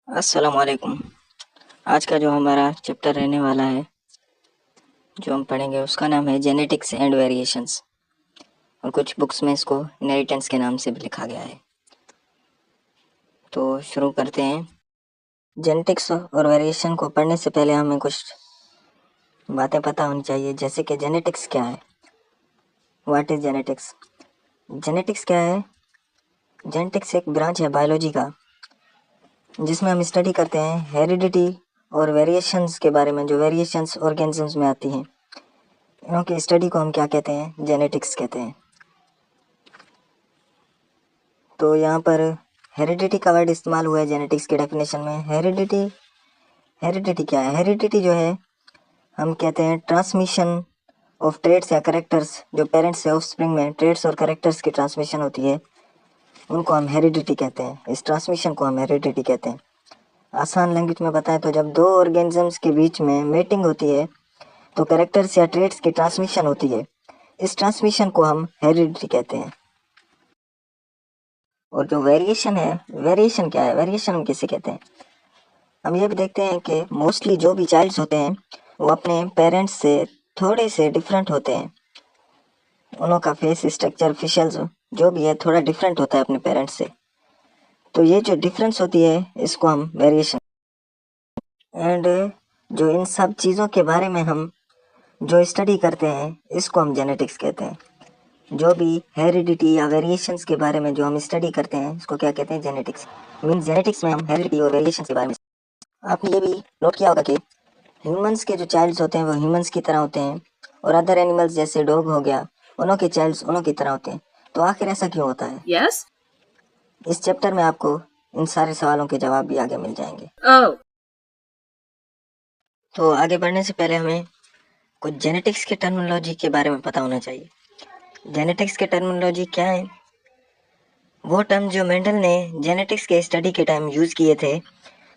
अस्सलामुअलैकुम। आज का जो हमारा चैप्टर रहने वाला है, जो हम पढ़ेंगे, उसका नाम है जेनेटिक्स एंड वेरिएशंस, और कुछ बुक्स में इसको इनहेरिटेंस के नाम से भी लिखा गया है। तो शुरू करते हैं। जेनेटिक्स और वेरिएशन को पढ़ने से पहले हमें कुछ बातें पता होनी चाहिए, जैसे कि जेनेटिक्स क्या है। What is genetics? जेनेटिक्स क्या है? जेनेटिक्स एक ब्रांच है बायोलॉजी का, जिसमें हम स्टडी करते हैं हेरिडिटी और वेरिएशंस के बारे में। जो वेरिएशंस ऑर्गेनिजम्स में आती हैं, इनों की स्टडी को हम क्या कहते हैं? जेनेटिक्स कहते हैं। तो यहाँ पर हेरिडिटी का वर्ड इस्तेमाल हुआ है जेनेटिक्स के डेफिनेशन में। हेरिडिटी क्या है? हेरिडिटी जो है, हम कहते हैं ट्रांसमिशन ऑफ ट्रेड्स या करेक्टर्स। जो पेरेंट्स से ऑफस्प्रिंग में ट्रेड्स और करेक्टर्स की ट्रांसमिशन होती है, उनको हम हेरिडिटी कहते हैं। इस ट्रांसमिशन को हम हेरिडिटी कहते हैं। आसान लैंग्वेज में बताएं तो जब दो ऑर्गेनिजम्स के बीच में मेटिंग होती है, तो करेक्टर्स या ट्रेड्स की ट्रांसमिशन होती है। इस ट्रांसमिशन को हम हेरिडिटी कहते हैं। और जो वेरिएशन है, वेरिएशन क्या है? वेरिएशन हम किसे कहते हैं? हम ये भी देखते हैं कि मोस्टली जो भी चाइल्ड्स होते हैं, वो अपने पेरेंट्स से थोड़े से डिफरेंट होते हैं। उनका का फेस स्ट्रक्चर, फेशियल्स, जो भी है, थोड़ा डिफरेंट होता है अपने पेरेंट्स से। तो ये जो डिफरेंस होती है, इसको हम वेरिएशन। एंड जो इन सब चीज़ों के बारे में हम जो स्टडी करते हैं, इसको हम जेनेटिक्स कहते हैं। जो भी हेरिडिटी या वेरिएशंस के बारे में जो हम स्टडी करते हैं, इसको क्या कहते हैं? जेनेटिक्स। मीन जेनेटिक्स में हम हेरिडिटी और वेरिएशंस के बारे में। आपने ये भी नोट किया होगा कि ह्यूमंस के जो चाइल्ड्स होते हैं, वो ह्यूमंस की तरह होते हैं, और अदर एनिमल्स जैसे डॉग हो गया, उनों के चाइल्ड्स उनों की तरह होते हैं। तो आखिर ऐसा क्यों होता है? Yes? इस चैप्टर में आपको इन सारे सवालों के जवाब भी आगे मिल जाएंगे। Oh. तो आगे बढ़ने से पहले हमें कुछ जेनेटिक्स के टर्मिनोलॉजी के बारे में पता होना चाहिए। जेनेटिक्स के टर्मिनोलॉजी क्या है? वो टर्म जो मेंडल ने जेनेटिक्स के स्टडी के टाइम यूज किए थे,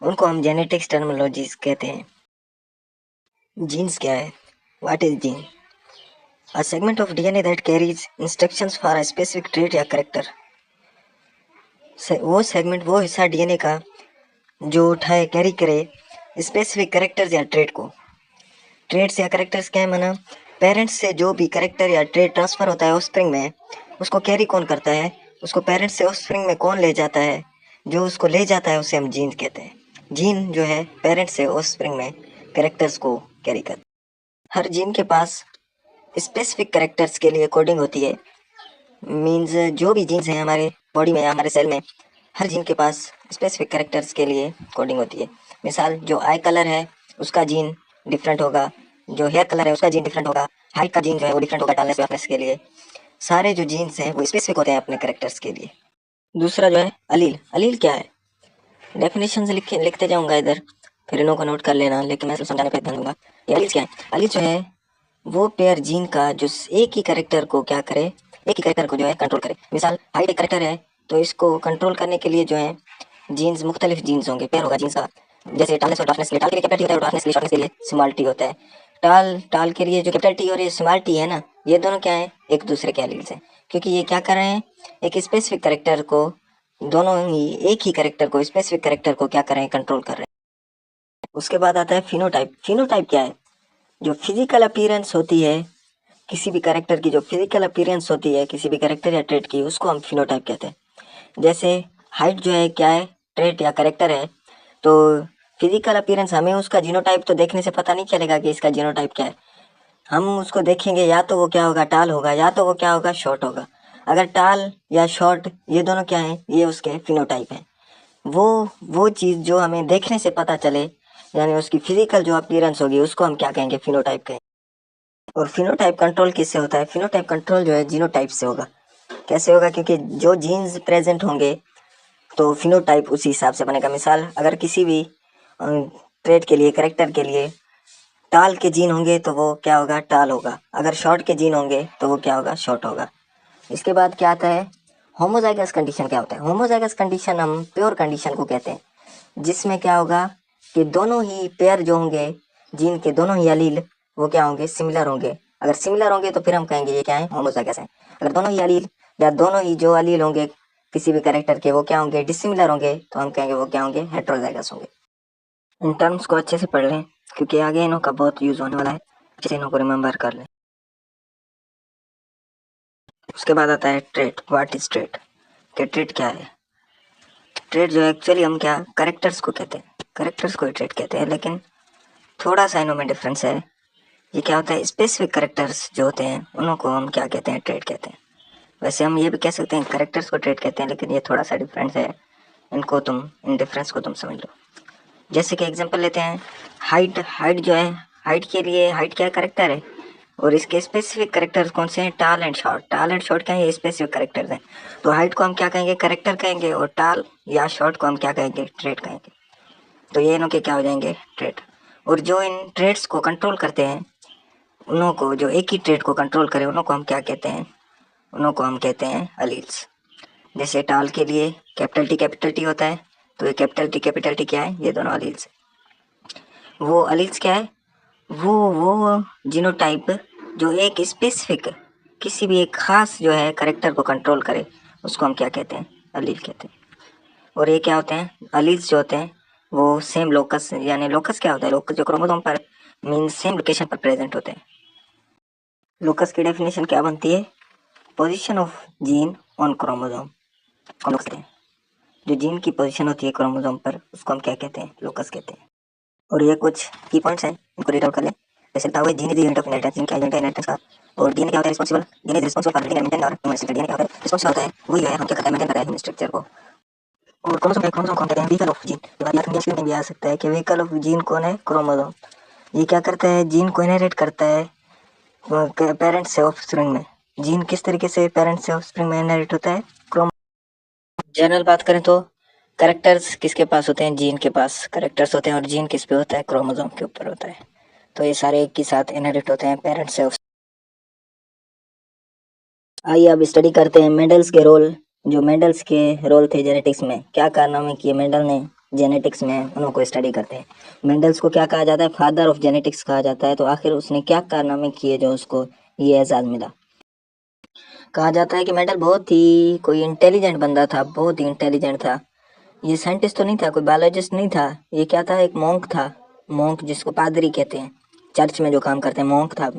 उनको हम जेनेटिक्स टर्मिनोलॉजीज कहते हैं। जीन्स क्या है? What is gene? A segment of DNA that carries instructions for a specific trait या करेक्टर। वो सेगमेंट, वो हिस्सा डीएनए का जो उठाए, कैरी करे स्पेसिफिक करेक्टर्स या ट्रेट को। ट्रेट्स या करेक्टर्स क्या है? माना पेरेंट्स से जो भी करेक्टर या ट्रेट ट्रांसफर होता है ऑफस्प्रिंग में, उसको कैरी कौन करता है? उसको पेरेंट्स से ऑफस्प्रिंग में कौन ले जाता है? जो उसको ले जाता है, उसे हम जीन कहते हैं। जीन जो है, पेरेंट्स से ऑफस्प्रिंग में करेक्टर्स को कैरी करता है। हर जीन के पास स्पेसिफिक करेक्टर्स के लिए कोडिंग होती है। मीन्स जो भी जीन्स हैं हमारे बॉडी में या हमारे सेल में, हर जीन के पास स्पेसिफिक करेक्टर्स के लिए कोडिंग होती है। मिसाल, जो आई कलर है उसका जीन डिफरेंट होगा, जो हेयर कलर है उसका जीन डिफरेंट होगा, हाइट का जीन जो है वो डिफरेंट होगा टालनेस वेटनेस के लिए। सारे जो जीन्स हैं वो स्पेसिफिक होते हैं अपने करेक्टर्स के लिए। दूसरा जो है अलील। अलील क्या है? डेफिनेशन से लिखते जाऊंगा इधर, फिर इन्हों को नोट कर लेना, लेकिन मैं समझाने पर ध्यान दूंगा। अलील क्या है? अलील जो है, वो पेयर जीन का जो एक ही करेक्टर को क्या करे, एक ही करेक्टर को जो है कंट्रोल करे। मिसाल, हाइट एक करेक्टर है, तो इसको कंट्रोल करने के लिए जो है जीन्स, मुख्तलिफ जीन्स होंगे, पेयर होगा जीन्स का। जैसे टालनेस और टफनेस के लिए टाल के लिए कैपिटल टी होता है, और टफनेस के लिए शॉर्टनेस के लिए स्मॉल टी होता है। टाल के लिए जो कैपिटल टी और ये स्मॉल टी है ना, ये दोनों क्या है? एक दूसरे के एलील्स हैं, क्योंकि ये क्या कर रहे हैं? एक स्पेसिफिक करेक्टर को, दोनों ही एक ही करेक्टर को, स्पेसिफिक करेक्टर को क्या कर रहे हैं? कंट्रोल कर रहे हैं। उसके बाद आता है फिनोटाइप। फिनोटाइप क्या है? जो फिजिकल अपीयरेंस होती है किसी भी कैरेक्टर की, जो फिजिकल अपीयरेंस होती है किसी भी कैरेक्टर या ट्रेट की, उसको हम फिनोटाइप कहते हैं। जैसे हाइट जो है क्या है? ट्रेट या कैरेक्टर है। तो फिजिकल अपीयरेंस, हमें उसका जीनोटाइप तो देखने से पता नहीं चलेगा कि इसका जीनोटाइप क्या है। हम उसको देखेंगे, या तो वो क्या होगा? टाल होगा, या तो वो क्या होगा? शॉर्ट होगा। अगर टाल या शॉर्ट, ये दोनों क्या हैं? ये उसके फिनोटाइप हैं। वो चीज़ जो हमें देखने से पता चले, यानी उसकी फिजिकल जो अपीयरेंस होगी, उसको हम क्या कहेंगे? फिनोटाइप कहेंगे। और फिनोटाइप कंट्रोल किससे होता है? फिनोटाइप कंट्रोल जो है जीनोटाइप से होगा। कैसे होगा? क्योंकि जो जीन्स प्रेजेंट होंगे, तो फिनोटाइप उसी हिसाब से बनेगा। मिसाल, अगर किसी भी ट्रेट के लिए, करेक्टर के लिए टाल के जीन होंगे, तो वो क्या होगा? टाल होगा। अगर शॉर्ट के जीन होंगे, तो वो क्या होगा? शॉर्ट होगा। इसके बाद क्या आता है? होमोजाइगस कंडीशन क्या होता है? होमोजाइगस कंडीशन हम प्योर कंडीशन को कहते हैं, जिसमें क्या होगा कि दोनों ही पेयर जो होंगे, जीन के दोनों ही एलील, वो क्या होंगे? सिमिलर होंगे। अगर सिमिलर होंगे तो फिर हम कहेंगे ये क्या है? होमोजाइगस है। अगर दोनों ही एलील या दोनों ही जो एलील होंगे किसी भी कैरेक्टर के वो क्या होंगे, डिसिमिलर होंगे, तो हम कहेंगे वो क्या होंगे, हेट्रोजाइगस होंगे। इन टर्म्स को अच्छे से पढ़ लें क्योंकि आगे इन्हों का बहुत यूज होने वाला है, अच्छे से इन्हों को रिमेंबर कर लें। उसके बाद आता है ट्रेट। What is trait? कि ट्रेट क्या है? ट्रेट जो एक्चुअली हम क्या करेक्टर्स को कहते हैं, करेक्टर्स को ट्रेट कहते हैं, लेकिन थोड़ा सा इनमें डिफरेंस है। ये क्या होता है, स्पेसिफिक करेक्टर्स जो होते हैं उन्हों को हम क्या कहते हैं, ट्रेट कहते हैं। वैसे हम ये भी कह सकते हैं करेक्टर्स को ट्रेट कहते हैं, लेकिन ये थोड़ा सा डिफरेंस है, इन डिफरेंस को तुम समझ लो। जैसे कि एग्जांपल लेते हैं, हाइट। हाइट जो है, हाइट के लिए हाइट क्या करेक्टर है, और इसके स्पेसिफिक करेक्टर्स कौन से हैं, टाल एंड शॉर्ट। टाल एंड शॉर्ट क्या है, ये स्पेसिफिक करेक्टर्स हैं। तो हाइट को हम क्या कहेंगे, करेक्टर कहेंगे, और टाल या शॉर्ट को हम क्या कहेंगे, ट्रेट कहेंगे। तो ये इनों के क्या हो जाएंगे, ट्रेट। और जो इन ट्रेट्स को कंट्रोल करते हैं, उन्हों को जो एक ही ट्रेट को कंट्रोल करे, उन्हों को हम क्या कहते हैं, उन्हों को हम कहते हैं अलील्स। जैसे टाल के लिए कैपिटल टी होता है, तो ये कैपिटल टी क्या है, ये दोनों अलील्स। वो अलील्स क्या है, वो जीनोटाइप जो एक स्पेसिफिक किसी भी एक खास जो है करेक्टर को कंट्रोल करे, उसको हम क्या कहते हैं, अलील कहते हैं। और ये क्या होते हैं, अलील्स जो होते हैं वो सेम लोकस, यानी लोकस क्या होता है, लोकस जो क्रोमोसोम पर मीन सेम लोकेशन पर प्रेजेंट होते हैं। लोकस की डेफिनेशन क्या बनती है, position of gene on chromosome को लोकस कहते हैं। जो जीन की पोजीशन होती है क्रोमोसोम पर, उसको हम क्या कहते हैं, लोकस कहते हैं। और ये कुछ की पॉइंट्स हैं, इनको रीड आउट कर लें। जैसे बताओ, gene is the unit of inheritance. Gene क्या यूनिट है इनहेरिटेंस का। और डीएनए क्या होता है, responsible, DNA is responsible for maintain और ह्यूमन स्ट्रक्चर। डीएनए क्या होता है, रिस्पांसिबल होता है, वही जो है हम क्या करते हैं, मेंटेन करते हैं ह्यूमन स्ट्रक्चर को। और क्रोमोसोम को हम कहते हैं व्हीकल ऑफ जीन। ये बात याद रखनी है, भी आ सकता है कि व्हीकल ऑफ जीन कौन है, क्रोमोसोम। ये क्या करता है, जीन को इनहेरिट करता है पेरेंट्स से ऑफस्प्रिंग में। जीन किस तरीके से पेरेंट्स से ऑफस्प्रिंग में इनहेरिट होता है, क्रोमोसोम। जनरल बात करें तो करेक्टर्स किसके पास होते हैं, जीन के पास करेक्टर्स होते हैं, और जीन किस पे होता है, क्रोमोसोम के ऊपर होता है। तो ये सारे एक ही साथ इनहेरिट होते हैं पेरेंट्स से। आइए अब स्टडी करते हैं मेंडल्स के रोल। जो मेंडल्स के रोल थे जेनेटिक्स में, क्या कारनामे किए मेंडल ने जेनेटिक्स में, उनको स्टडी करते हैं। मेंडल्स को क्या कहा जाता है, फादर ऑफ जेनेटिक्स कहा जाता है। तो आखिर उसने क्या कारनामे किए जो उसको ये एजाज मिला। कहा जाता है कि मेंडल बहुत ही कोई इंटेलिजेंट बंदा था, बहुत ही इंटेलिजेंट था। ये साइंटिस्ट तो नहीं था, कोई बायोलॉजिस्ट नहीं था, ये क्या था, एक मॉन्क था। मॉन्क जिसको पादरी कहते हैं, चर्च में जो काम करते हैं, मॉन्क था।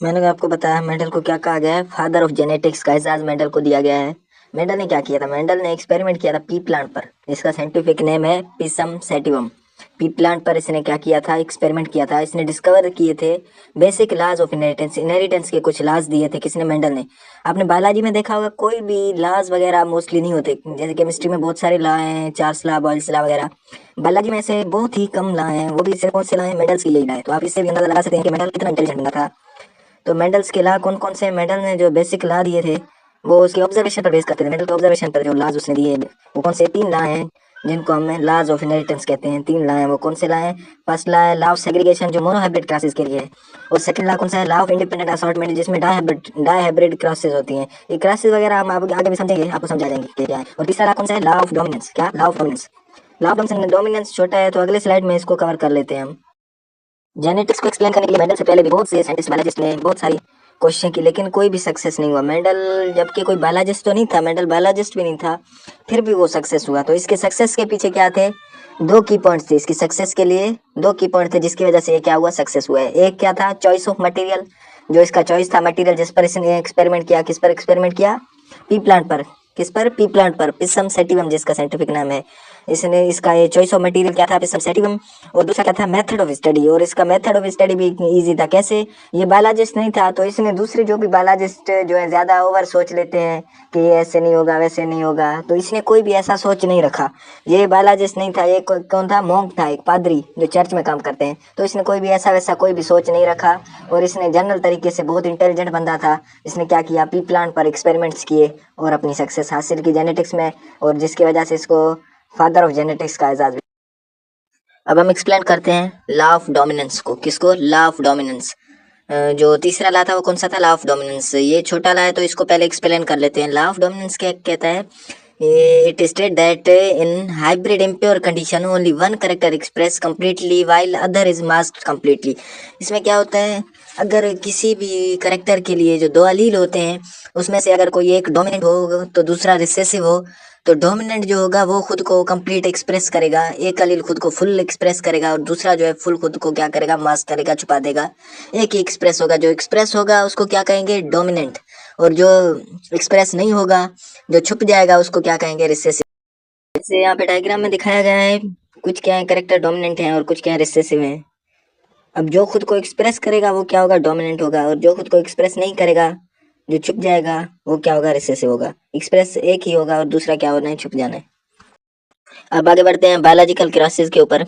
मैंने आपको बताया मेंडल को क्या कहा गया है, फादर ऑफ जेनेटिक्स का एजाज मेंडल को दिया गया है। मेंडल ने क्या किया था, मेंडल ने एक्सपेरिमेंट किया था पी प्लांट पर, जिसका साइंटिफिक नेम है पिसम सैटिवम। पी प्लांट पर इसने क्या किया था, एक्सपेरिमेंट किया था। इसने डिस्कवर किए थे basic laws of inheritance. Inheritance के कुछ लॉज दिए थे किसने, मेंडल ने। आपने बायोलॉजी में देखा होगा कोई भी लॉज वगैरह मोस्टली नहीं होते। जैसे केमिस्ट्री में बहुत सारे लॉ हैं, चार्ल्स लॉ, बॉयल्स लॉ वगैरह। बायोलॉजी में से बहुत ही कम लॉ हैं, वो भी सिर्फ कौन से लॉ हैं, मेंडल्स की यही लॉ है। तो आप इससे भी अंदाजा लगा सकते हैं कि मेंडल कितना इंटेलिजेंट बंदा था। तो मेंडल्स के लॉ कौन कौन से, मेंडल ने जो बेसिक लॉ दिए थे वो उसके ऑब्जर्वेशन पर बेस करते थे। मेंडल के ऑब्जर्वेशन पर जो लॉज उसने दिए वो कौन से, 3 लॉ हैं जिनको हम लॉज ऑफ इनहेरिटेंस कहते हैं। 3 लॉ हैं, वो कौन से लॉ हैं, फर्स्ट लॉ है लॉ ऑफ सेग्रीगेशन जो मोनोहाइब्रिड क्रॉसेस के लिए है। और सेकंड लॉ कौन सा है, लॉ ऑफ इंडिपेंडेंट असॉर्टमेंट जिसमें डायहाइब्रिड क्रॉसेस होती हैं। ये क्रॉसेस वगैरह हम आगे भी समझेंगे, आपको समझा जाएंगे कि क्या है। और तीसरा लॉ कौन सा है, लॉ ऑफ डोमिनेंस। क्या, law of dominance. Law of dominance, dominance छोटा है तो अगले स्लाइड में इसको कवर कर लेते हैं हम। जेनेटिक्स को एक्सप्लेन करने के लिए मेंडल से पहले भी बहुत से साइंटिस्ट बायोलॉजिस्ट ने बहुत सारी कोशिशें की, लेकिन कोई भी सक्सेस नहीं हुआ। मेंडल जबकि कोई बायोलॉजिस्ट तो नहीं था, मेंडल बायोलॉजिस्ट भी नहीं था, फिर भी वो सक्सेस हुआ। तो इसके सक्सेस के पीछे क्या थे, 2 की पॉइंट्स थे इसकी सक्सेस के लिए। 2 की पॉइंट थे जिसकी वजह से ये क्या हुआ, सक्सेस हुआ है। एक क्या था, चॉइस ऑफ मटेरियल। जो इसका चॉइस था मटेरियल जिस पर इसने एक्सपेरिमेंट किया, किस पर एक्सपेरिमेंट किया, पी प्लांट पर। किस पर, पी प्लांट पर, पिसम सैटिवम जिसका साइंटिफिक नाम है। इसने इसका ये चॉइस ऑफ मटेरियल क्या था, पिसम सैटिवम। और दूसरा क्या था, मेथड ऑफ स्टडी। और इसका मेथड ऑफ स्टडी भी इजी था। कैसे, ये बायोलॉजिस्ट नहीं था तो इसने दूसरे जो भी बायोलॉजिस्ट जो है ज्यादा ओवर सोच लेते हैं कि ये ऐसे नहीं होगा वैसे नहीं होगा, तो इसने कोई भी ऐसा सोच नहीं रखा। ये बायोलॉजिस्ट नहीं था, ये कौन था, मॉन्क था, एक पादरी जो चर्च में काम करते हैं। तो इसने कोई भी ऐसा वैसा कोई भी सोच नहीं रखा, और इसने जनरल तरीके से बहुत इंटेलिजेंट बंदा था। इसने क्या किया, पी प्लांट पर एक्सपेरिमेंट्स किए और अपनी सक्सेस हासिल की जेनेटिक्स में, और जिसकी वजह से इसको फादर ऑफ जेनेटिक्स का एजाज। अब हम एक्सप्लेन करते हैं लॉ ऑफ डोमिनेंस को। किसको, लॉ ऑफ डोमिनेंस। जो तीसरा लॉ था वो कौन सा था, लॉ ऑफ डोमिनेंस। ये छोटा लॉ है तो इसको पहले एक्सप्लेन कर लेते हैं। लॉ ऑफ डोमिनेंस क्या कहता है, it state that in hybrid impure condition only one character express completely while other is masked completely. इसमें क्या होता है, अगर किसी भी करेक्टर के लिए जो दो अलील होते हैं उसमें से अगर कोई एक डोमिनेंट हो तो दूसरा रिसेसिव हो, तो डोमिनेंट जो होगा वो खुद को कंप्लीट एक्सप्रेस करेगा, एक अलील खुद को फुल एक्सप्रेस करेगा और दूसरा जो है फुल खुद को क्या करेगा, मास्क करेगा, छुपा देगा। एक ही एक्सप्रेस होगा, जो एक्सप्रेस होगा उसको क्या कहेंगे, डोमिनेंट, और जो एक्सप्रेस नहीं होगा, जो छुप जाएगा, उसको क्या कहेंगे, रिसेसिव। जैसे यहाँ पे डायग्राम में दिखाया गया है, कुछ क्या है करेक्टर डोमिनेंट है और कुछ क्या रिसेसिव है। अब जो खुद को एक्सप्रेस करेगा वो क्या होगा, डोमिनेंट होगा, और जो खुद को एक्सप्रेस नहीं करेगा, जो छुप जाएगा, वो क्या होगा, रिसेसिव होगा। एक्सप्रेस एक ही होगा और दूसरा क्या होना है, छुप जाना है। अब आगे बढ़ते हैं बायोलॉजिकल क्रासेस के ऊपर।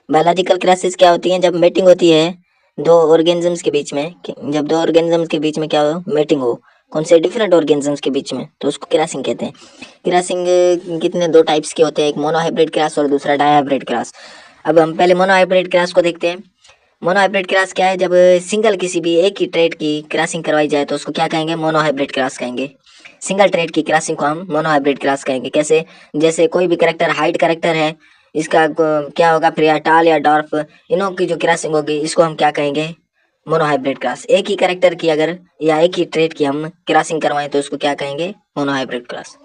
बायोलॉजिकल क्रासेस क्या होती हैं, जब मेटिंग होती है दो ऑर्गेनिजम्स के बीच में, जब दो ऑर्गेनिजम्स के बीच में क्या हो, मेटिंग हो, कौन से डिफरेंट ऑर्गेनिजम्स के बीच में, तो उसको क्रॉसिंग कहते हैं। क्रॉसिंग कितने, दो टाइप्स के होते हैं, एक मोनोहाइब्रिड क्रॉस और दूसरा डायहाइब्रिड क्रॉस। अब हम पहले मोनोहाइब्रिड क्रॉस को देखते हैं। मोनोहाइब्रिड क्रॉस क्या है, जब सिंगल किसी भी एक ही ट्रेड की क्रॉसिंग करवाई जाए तो उसको क्या कहेंगे, मोनोहाइब्रिड क्रॉस कहेंगे। सिंगल ट्रेड की क्रॉसिंग को हम मोनोहाइब्रिड क्रॉस कहेंगे। कैसे, जैसे कोई भी करेक्टर हाइट करेक्टर है, इसका क्या होगा, फिर या टाल या डॉर्फ, इनों की जो क्रॉसिंग होगी इसको हम क्या कहेंगे, मोनोहाइब्रिड क्रॉस। एक ही करेक्टर की अगर या एक ही ट्रेड की हम क्रॉसिंग करवाएं तो उसको क्या कहेंगे, मोनोहाइब्रिड क्रॉस।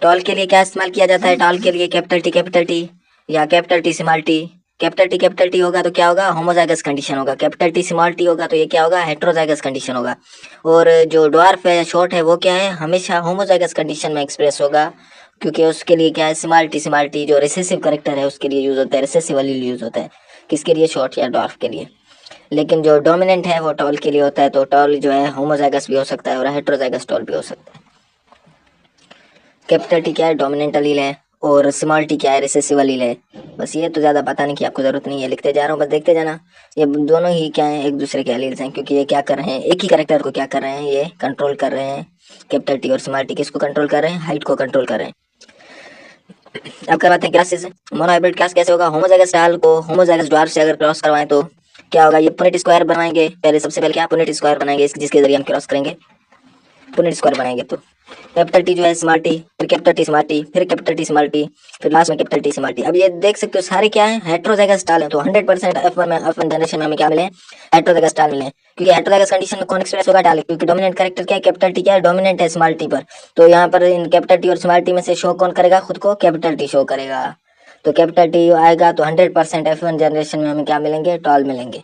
टॉल के लिए क्या इस्तेमाल किया जाता है, टॉल के लिए कैपिटल टी या capital T small T. Capital T होगा तो क्या होगा, होमोजाइगस कंडीशन होगा। कैपिटल टी स्मॉल टी होगा तो ये क्या होगा, हेट्रोजाइगस कंडीशन होगा। और जो ड्वार्फ है, शॉर्ट है, वो क्या है, हमेशा होमोजाइगस कंडीशन में एक्सप्रेस होगा, क्योंकि उसके लिए क्या है, स्मॉल टी जो रिसेसिव करेक्टर है उसके लिए यूज होता है, रिसेसिव वाली यूज होता है, किसके लिए, शॉर्ट या ड्वार्फ के लिए। लेकिन जो डोमिनेंट है वो टॉल के लिए होता है, तो टॉल जो है होमोजाइगस भी हो सकता है और हेट्रोजाइगस टॉल भी हो सकता है। कैपिटल टी क्या है, डोमिनेंट अलील है, और स्मॉल टी क्या है, रिसेसिव अलील है। बस ये तो ज़्यादा बताने की आपको ज़रूरत नहीं है, लिखते जा रहा हूँ, बस देखते जाना। ये दोनों ही क्या है, एक दूसरे के अलील्स हैं, क्योंकि ये क्या कर रहे हैं, एक ही करेक्टर को क्या कर रहे हैं, ये कंट्रोल कर रहे हैं। कैपिटल टी और स्मॉल टी किसको कंट्रोल कर रहे हैं, हाइट को कंट्रोल कर रहे हैं। अब करवाते हैं क्लासेस। मोनोहाइब्रिड क्लास कैसे होगा, होमोजाइगस टाल को होमोजाइगस ड्वार्फ से अगर क्रॉस करवाएं तो क्या होगा, ये पुनेट स्क्वायर बनाएंगे। पहले सबसे पहले क्या, पुनेट स्क्वायर बनाएंगे, जिसके जरिए हम क्रॉस करेंगे, पुनेट स्क्वायर बनाएंगे। तो कैपिटल टी जो है स्मॉल टी, फिर कैपिटल टी स्मॉल टी, फिर कैपिटल टी स्मॉल टी, फिर लास्ट में कैपिटल टी स्मॉल टी। अब ये देख सकते हो सारे क्या है, हेट्रोजाइगस टाल है। तो 100% F1 जनरेशन में हमें क्या मिले, हेट्रोजाइगस टाल मिले, क्योंकि हेट्रोजाइगस कंडीशन में कौन एक्सप्रेस होगा, टाल, क्योंकि डोमिनेंट कैरेक्टर क्या है, कैपिटल टी क्या है, डोमिनेंट है स्मॉल टी पर। तो यहाँ पर इन कैपिटल टी और स्मॉल टी में से शो कौन करेगा, खुद को कैपिटल टी शो करेगा। तो कैपिटल टी आएगा तो 100% F1 जनरेशन में हमें क्या मिलेंगे, टॉल मिलेंगे।